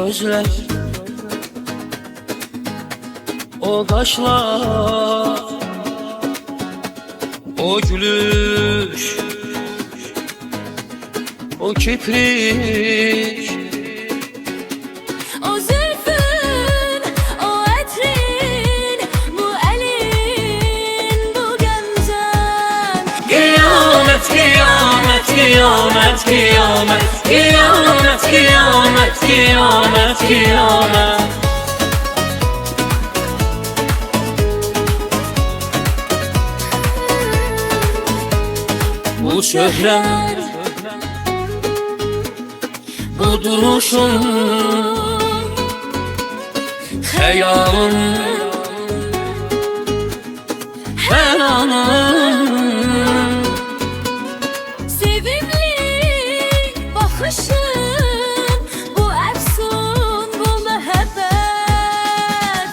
gözler, o kaşlar, o gülüş, o kibrit, o zülfün, o etrin, bu elin, bu gömzen. kıyamet, kıyamet, kıyamet, kıyamet, kıyamet, kıyamet, kıyamet, kıyamet. Bu şöhret, bu duruşun, hayalın, her anın. Sevimli bakışın, bu efsun, bu müebbet.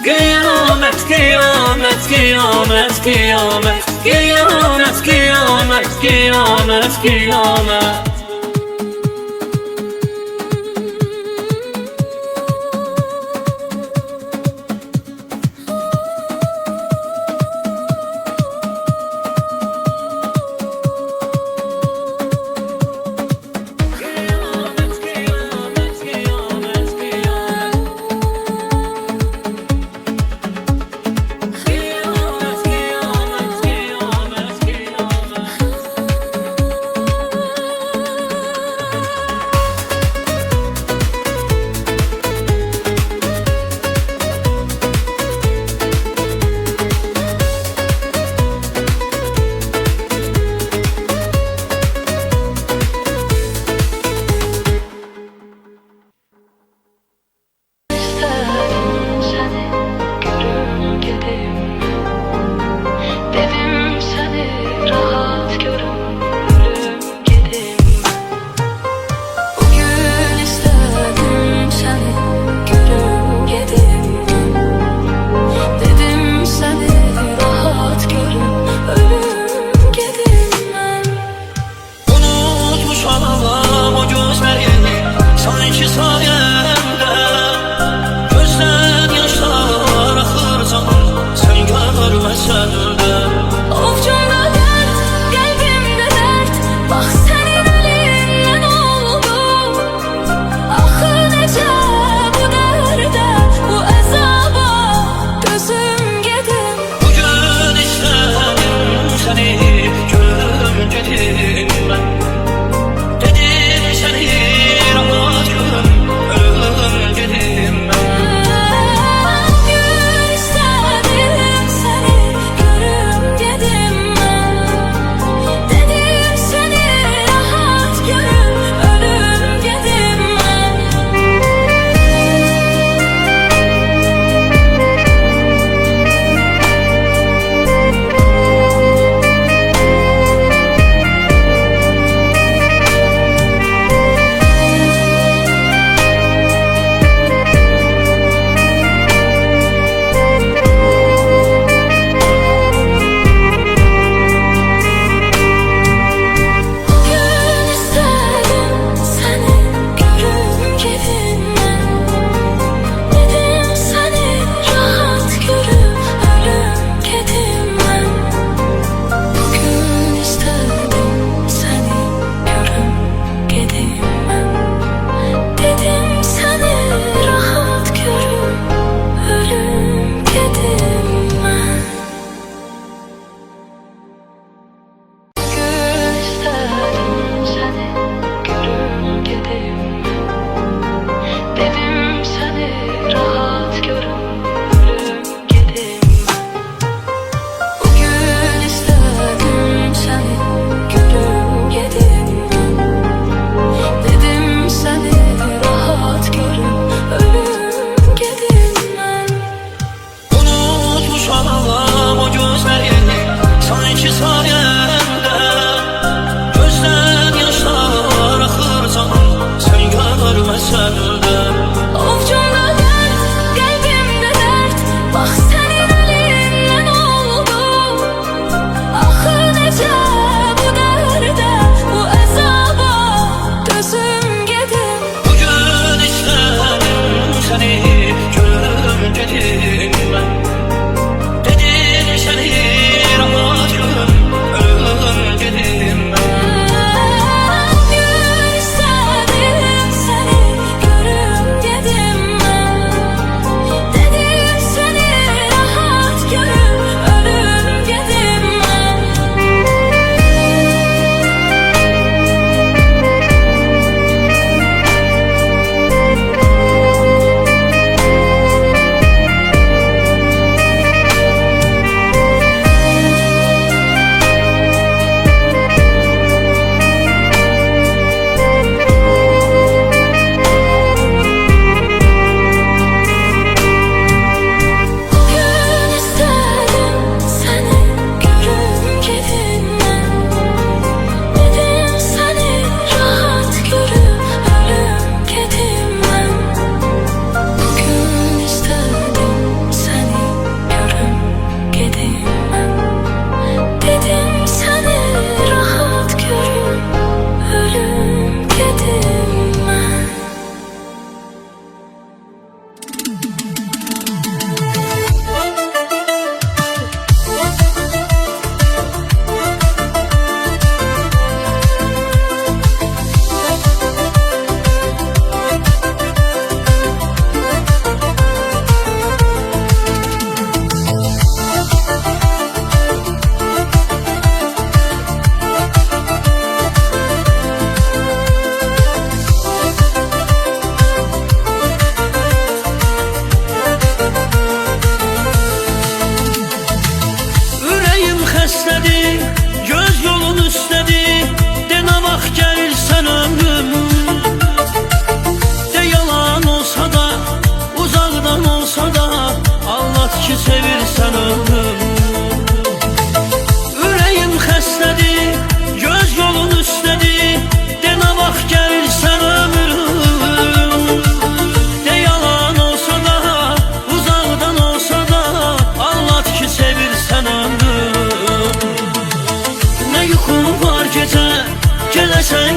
Kıyamet, kıyamet, kıyamet, kıyamet, kıyamet, kıyamet, kıyamet, kıyamet.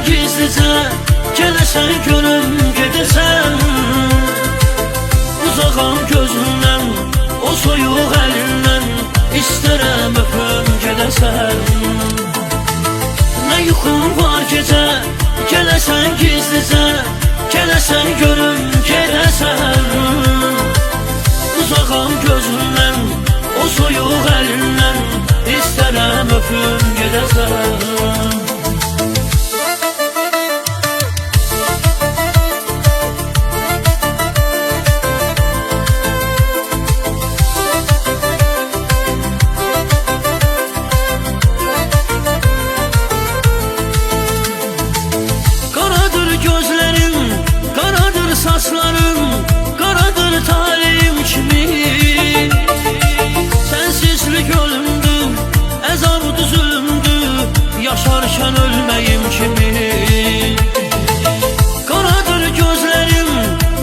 gizlicə, gələsən görüm gedəsən. Uzağam gözündən, o soyuq əlindən, İstərəm öpüm gedəsən. Nə yuxum var gecə, gələsən gizlicə, gələsən görüm gedəsən. Uzağam gözündən, o soyuq əlindən, İstərəm öpüm gedəsən. Saçlarım qaradır talihim kimi. Sensizlik ölümdür, əzabdır zülümdür, yaşarkən ölməyim kimi. Qaradır gözlərim,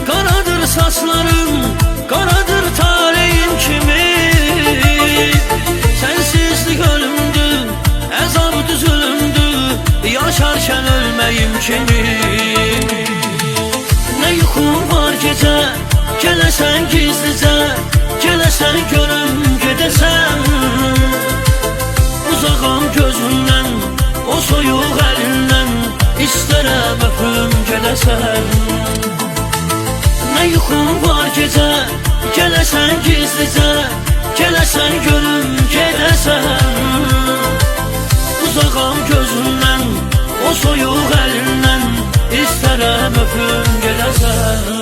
qaradır saçlarım, qaradır talihim kimi. Sensizlik ölümdür, əzabdır zülümdür, yaşarkən ölməyim kimi. Nə yuxum var gecə, gələsən gizlicə, gələsən görüm gedəsən. Uzağam gözündən, o soyuq əlindən, İstərəm öpüm gedəsən. Nə yuxum var gecə, gələsən gizlicə, gələsən görüm gedəsən. Uzağam gözündən, o soyuq əlindən, İstərəm öpüm gedəsən.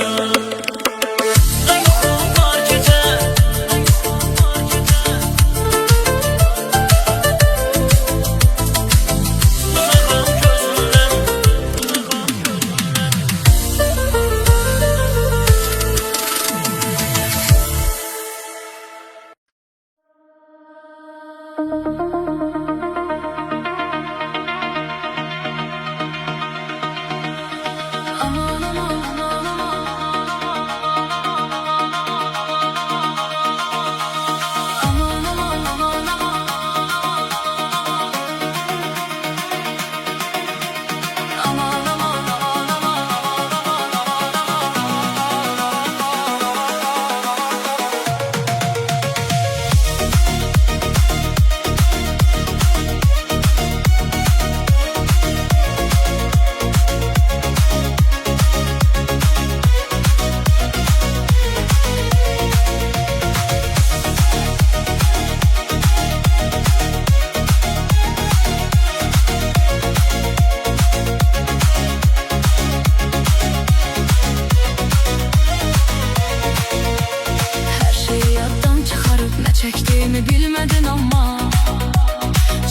Çektiğimi bilmedin ama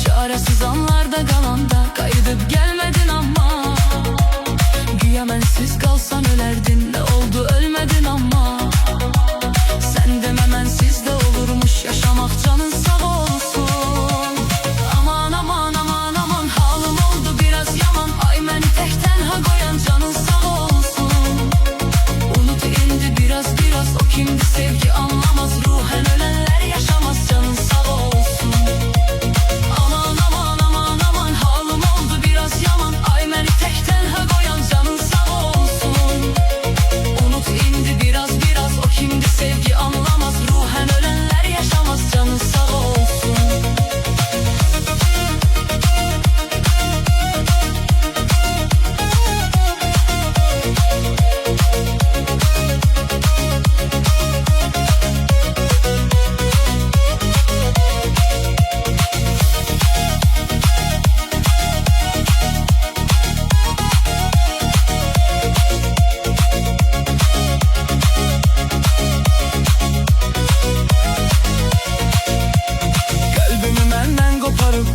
çaresiz anlarda qalanda qayıdıb gəlmədin amma. Güya mənsiz qalsan ölərdin, nə oldu ölmədin amma. Sən demə mənsiz də olurmuş yaşamaq, canın sağ olsun. Aman aman aman aman, halım oldu biraz yaman. Ay məni tək tənha qoyan canın sağ olsun. Unut indi biraz biraz, o kimdi sevgi anlamaz. Ruhen ölenler yaşamaz, canın sağ olsun. Aman aman aman aman, halım oldu biraz yaman. Ay məni tək tənha qoyan canın sağ olsun. Unut indi biraz biraz, o kimdi sevgi anlamaz. Ruhen ölenler yaşamaz, canın sağ olsun.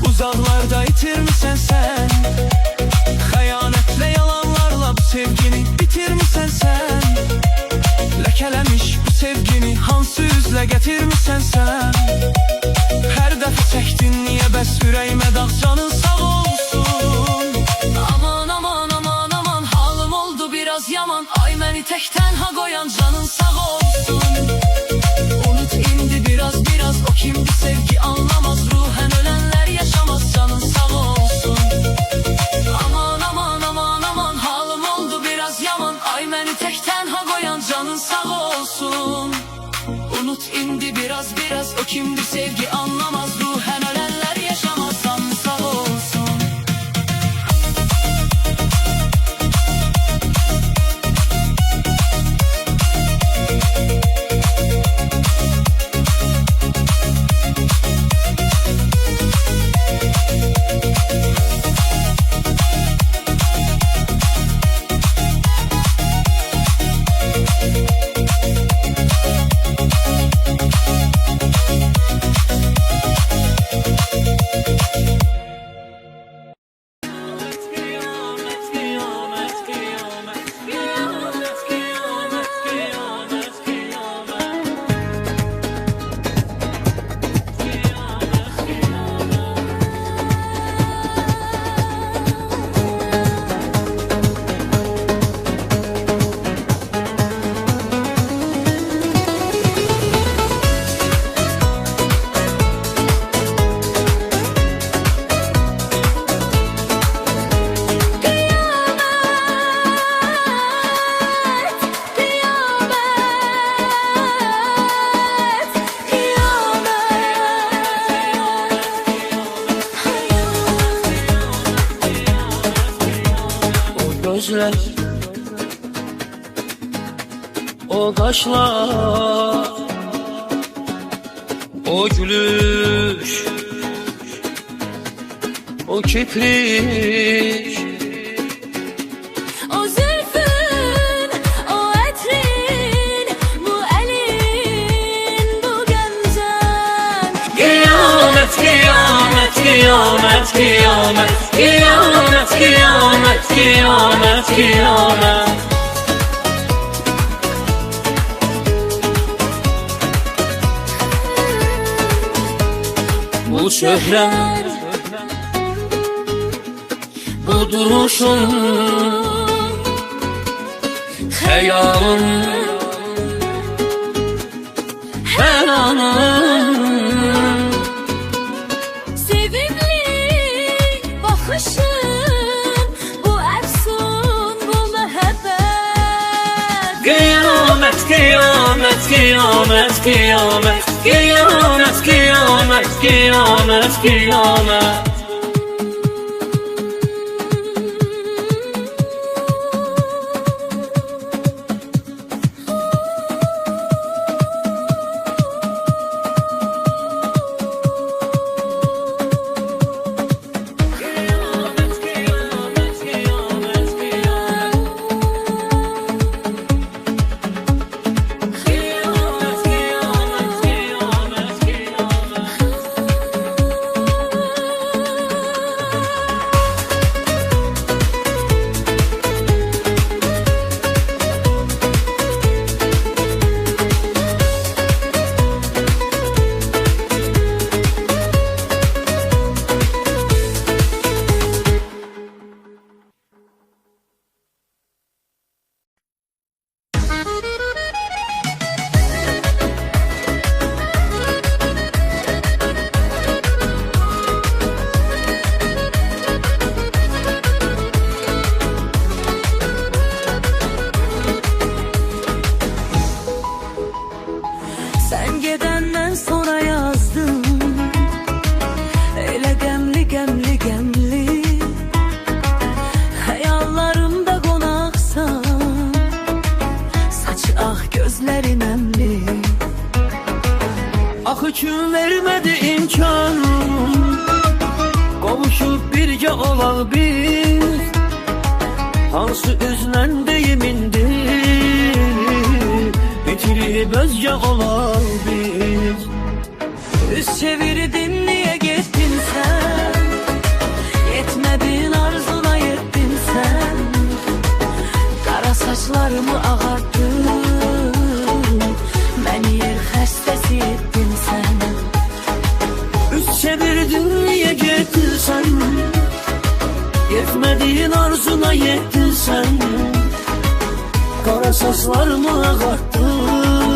Uzaklarda itirmisən sən, xəyanətlə yalanlarla bu sevgini bitirmisən sən. Ləkələmiş bu sevgini hansı üzlə gətirmisən sən. Hər dəfə çəkdin niyə bəs ürəyimə dağ, canın sağ olsun. Aman aman aman aman, halım oldu biraz yaman. Ay məni tək tənha qoyan canın sağ olsun. Unut indi biraz biraz, o kimdi sevgi anlamaz. Ruhen ölenler yaşamaz, canın sağ olsun. Aman aman Seni tek tenha koyan canın sağ olsun. Unut indi biraz o kimdi sevgi anlamaz. Ruhen ölenler yaşamazsan sağ olsun. Gözler, o kaşlar, o gülüş, o kiprik, O zülfün, o etrin, bu elin, bu gömzen. Kıyamet, kıyamet, kıyamet, kıyamet, kıyamet, kıyamet, kıyamet, kıyamet. Bu çöhrem, bu duruşun, hayalın, her anın. Sevimli bakışın, bu efsun, bu müebbet. Kıyamet, kıyamet, kıyamet, kıyamet, kıyamet, kıyamet, kıyamet, kıyamet. Sen gedenden sonra yazdım, öyle gemli gemli gemli. Hayallarımda konaksan, saç ah gözlerin emli. Ah üçün vermedi imkan, qovuşub birgə olaq biz. Hansı üzlə deyimindir, bitirib özgə olaq biz. Üz çevirdin niye gittin sen? Yetmedin arzuna yettin sen. Kara saçlarımı ağarttın, beni yer xəstəsi ettin sen. Üz çevirdin niye gittin sen? Yetmediğin arzuna yettin sen. Kara saçlarımı ağarttın,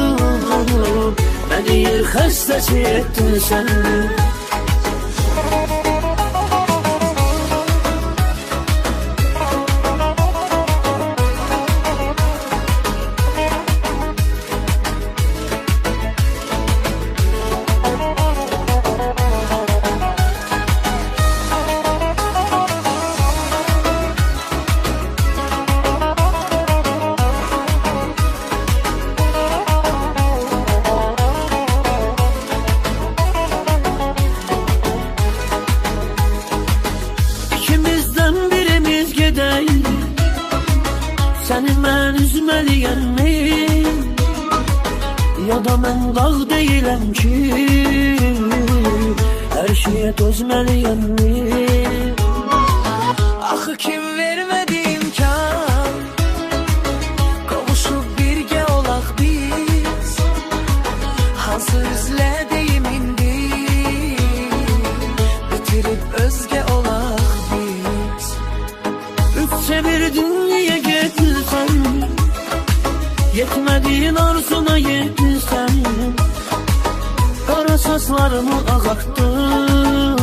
beni yer xəstəsi ettin sen. Səni mən üzməliyəmmi? Ya da mən dağ deyiləm ki, hər şeyə dözməliyəmmi? Axı kim vermədi imkan, qovuşub birgə olaq biz, hansı üzlə deyim indi, bitirib özgə olaq biz. Üç çevirdin niyə getirsən, yetmədiyin arzuna yetirsən, qara saçlarımı ağartdın,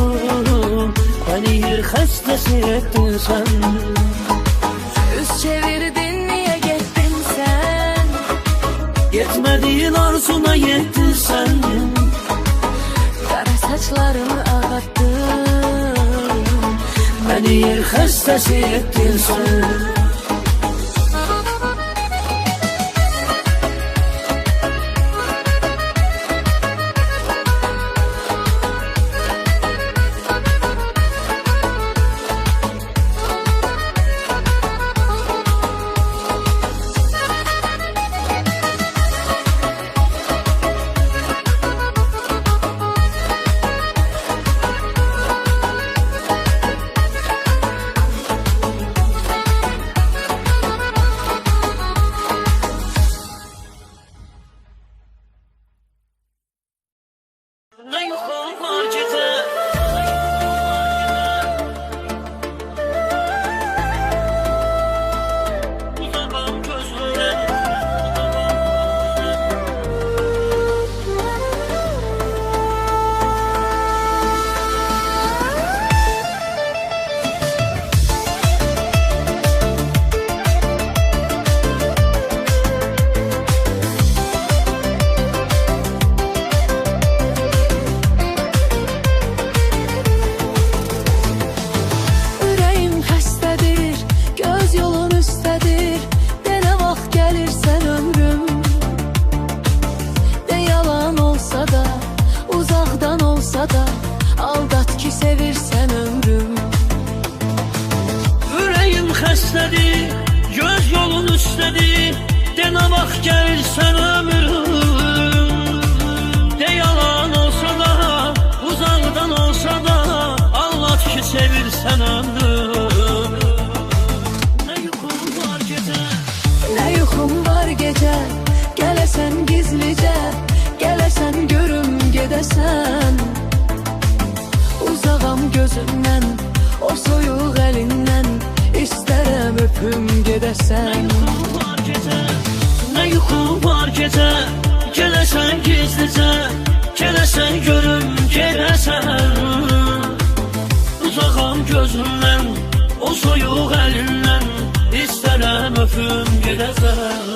beni yer xəstəsi etdin sən. Üz çevirdin niyə getdin sən, Yetmədiyin arzuna yetirsən, qara saçlarımı ağartdın, beni yer xəstəsi etdin sən. Ne yuxum var gecə, uzağam gözümdən. ürəyim xəstədir, göz yolun üstədir, de nə vaxt gəlirsən ömrüm, de yalan olsa da, uzaqdan olsa da, aldat ki sevirsən ömrüm. Ürəyim xəstədir, göz yolun üstədir, de nə vaxt gəlirsən ömrüm. De yalan olsa da, uzaqdan olsa da, anlat ki sevirsən ömrüm. Nə yuxum var gecə, Nə yuxum var gecə, gələsən gizlicə, gələsən görüm gedəsən, uzağam gözündən, o soyuq əlindən, istərəm öpüm gedəsən. yuxum var gecə, nə yuxum var gecə, gələsən gizlicə, gələsən görüm gedəsən. Uzağam gözümdən, o soyuq əlindən, istərəm öpüm gedəsən.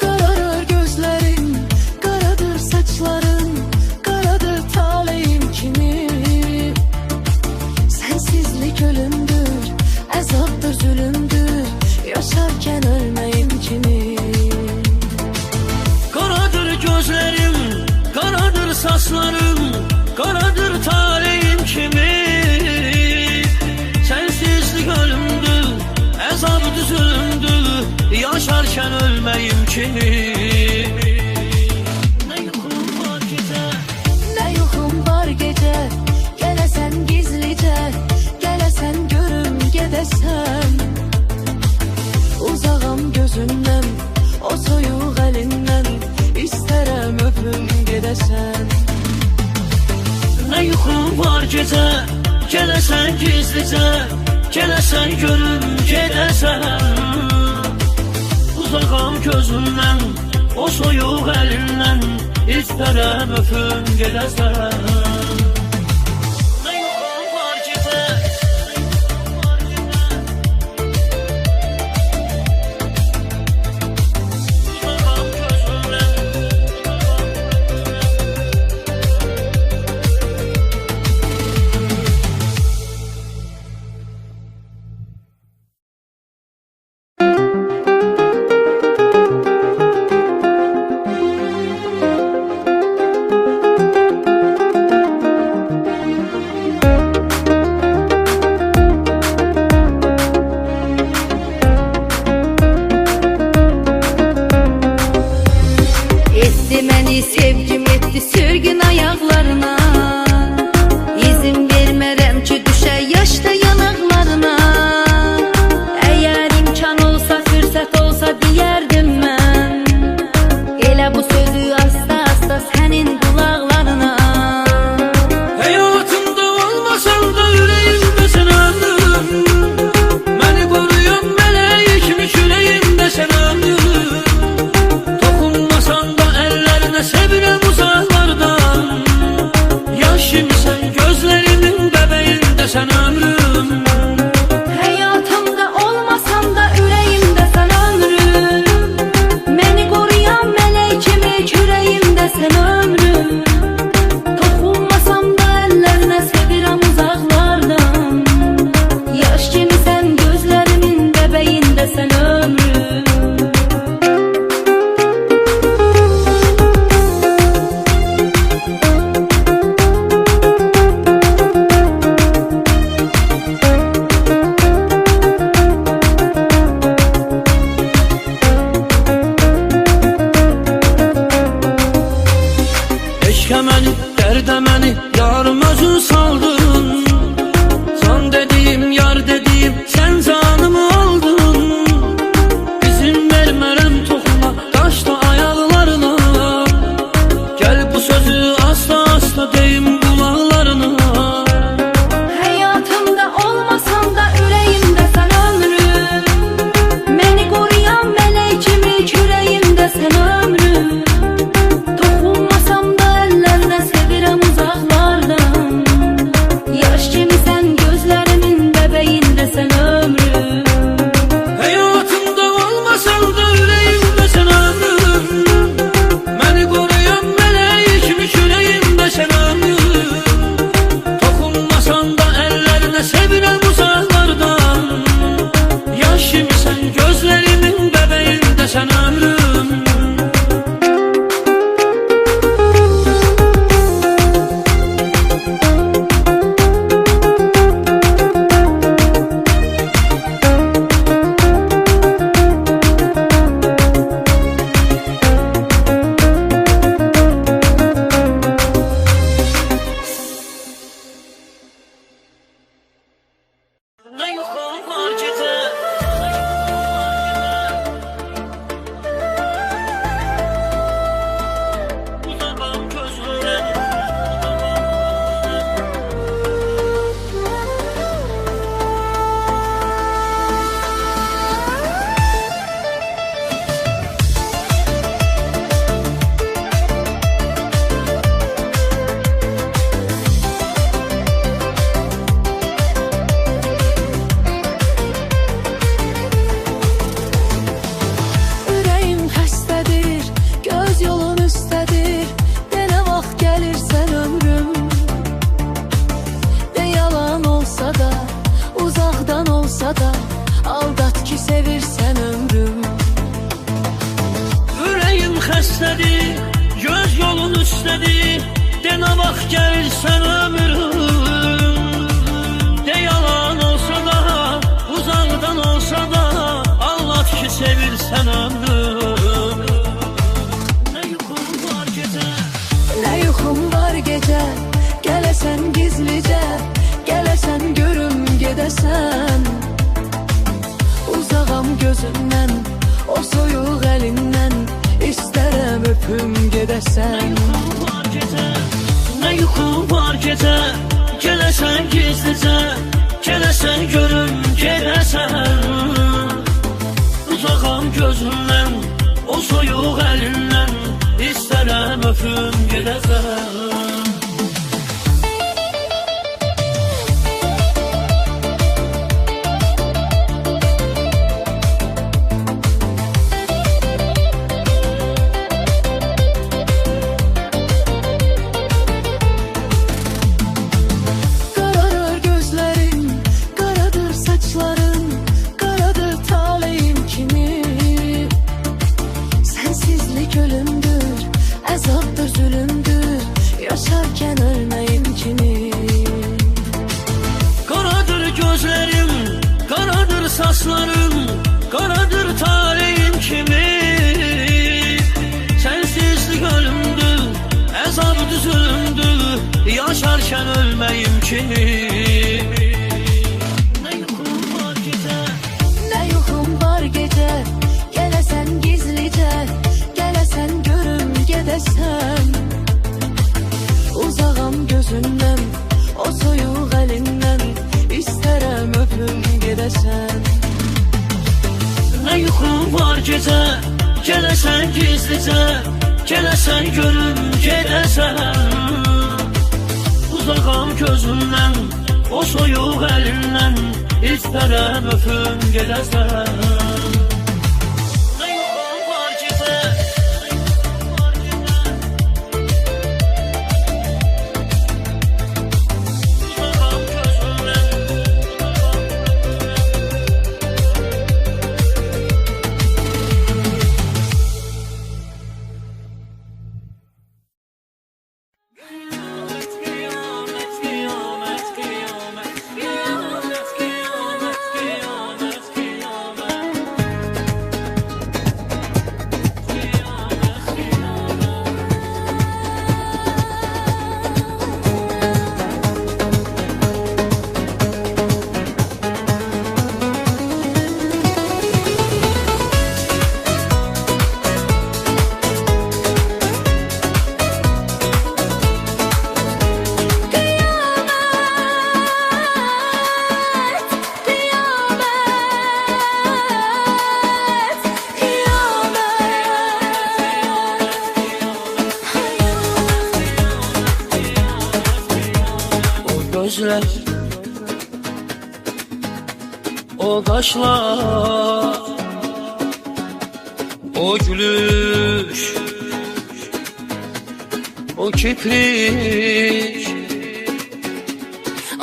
Qararır gözlərin, qaradır saçların, qaradır taleyim kimi. Sensizlik ölümdür, əzabdır zülümdür, yaşarkən ölməyim kimi. Qaradır gözlərim, qaradır saçlarım, qaradır taleyim kimi. Sensizlik ölümdür, əzabdır zülümdür, yaşarkən ölməyim kimi. Nə yuxum var gecə, Nə yuxum var gecə, gələsən gizlicə, gələsən görüm gedəsən, uzağam gözündən, o soyuq əlindən, istərəm öpüm gedəsən. nə yuxum var gecə, gələsən gizlicə, gələsən görüm gedəsən. Uzağam gözümdən, o soyuq əlindən, istərəm öpüm gedəsən. ki sevirsen ömrüm. Ürəyim xəstədir, göz yolun üstədir. Denə bax gəlsən ömrüm. De yalan olsa da, uzaqdan olsa da, anlat ki sevirsən ömrüm. Nə yuxum var gecə, Ne yuxum var gece, gəlesen gizlice, gəlesen görüm gedesen. Uzağam gözündən, o soyuq əlindən, İstərəm öpüm gedesen. var gecə, nə yuxum var gecə. Gələsən gizlicə, gələsən görüm gedəsən. Uzağam gözündən, o soyuq əlindən, İstərəm öpüm gedəsən. Kararır gözlerin, karadır saçların, karadır talihim kimi. Sensizlik ölümdür, azaptır zulümdür, yaşarken ölmeyim kimi. Karadır gözlerim, karadır saçlarım, karadır talihim kimi. Sensizlik ölümdür, əzabdır zulümdür, yaşarken ölmeyim kimi. Ne yuxum var gecə, Ne yuxum var gece, gəlesen gizlice, gəlesen görüm gedesen. Uzağam gözündən, o soyuq əlindən, İstərəm öpüm gedesen. ne yuxum var gecə. Gələsən gizlicə, gələsən görüm gedəsən. Uzağam gözündən, o soyuq əlindən, İstərəm öpüm gedəsən. Ne yuxum var gecə, uzağam gözündən. Kıyamet, kıyamet, kıyamet, kıyamet, kıyamet, kıyamet, kıyamet, kıyamet. Gözler, o kaşlar, o gülüş, o kiprik.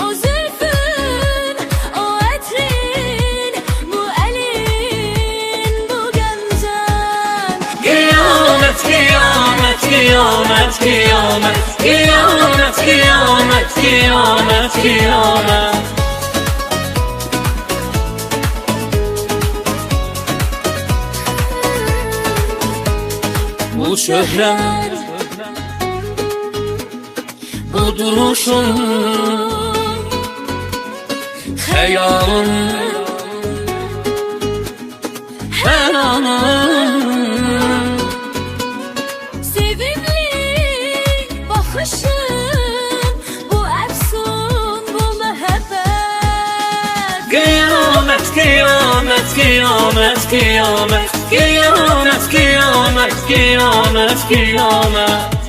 O zülfün, o etrin, bu elin, bu gömcen. Kıyamet, kıyamet, kıyamet, kıyamet, kıyamet, kıyamet, kıyamet, kıyamet. Bu şöhret, bu duruşun, hayalın, her anın. Sevimli bakışın, bu efsun, bu müebbet. Kıyamet, kıyamet, kıyamet, kıyamet, kıyamet, kıyamet, kıyamet, kıyamet.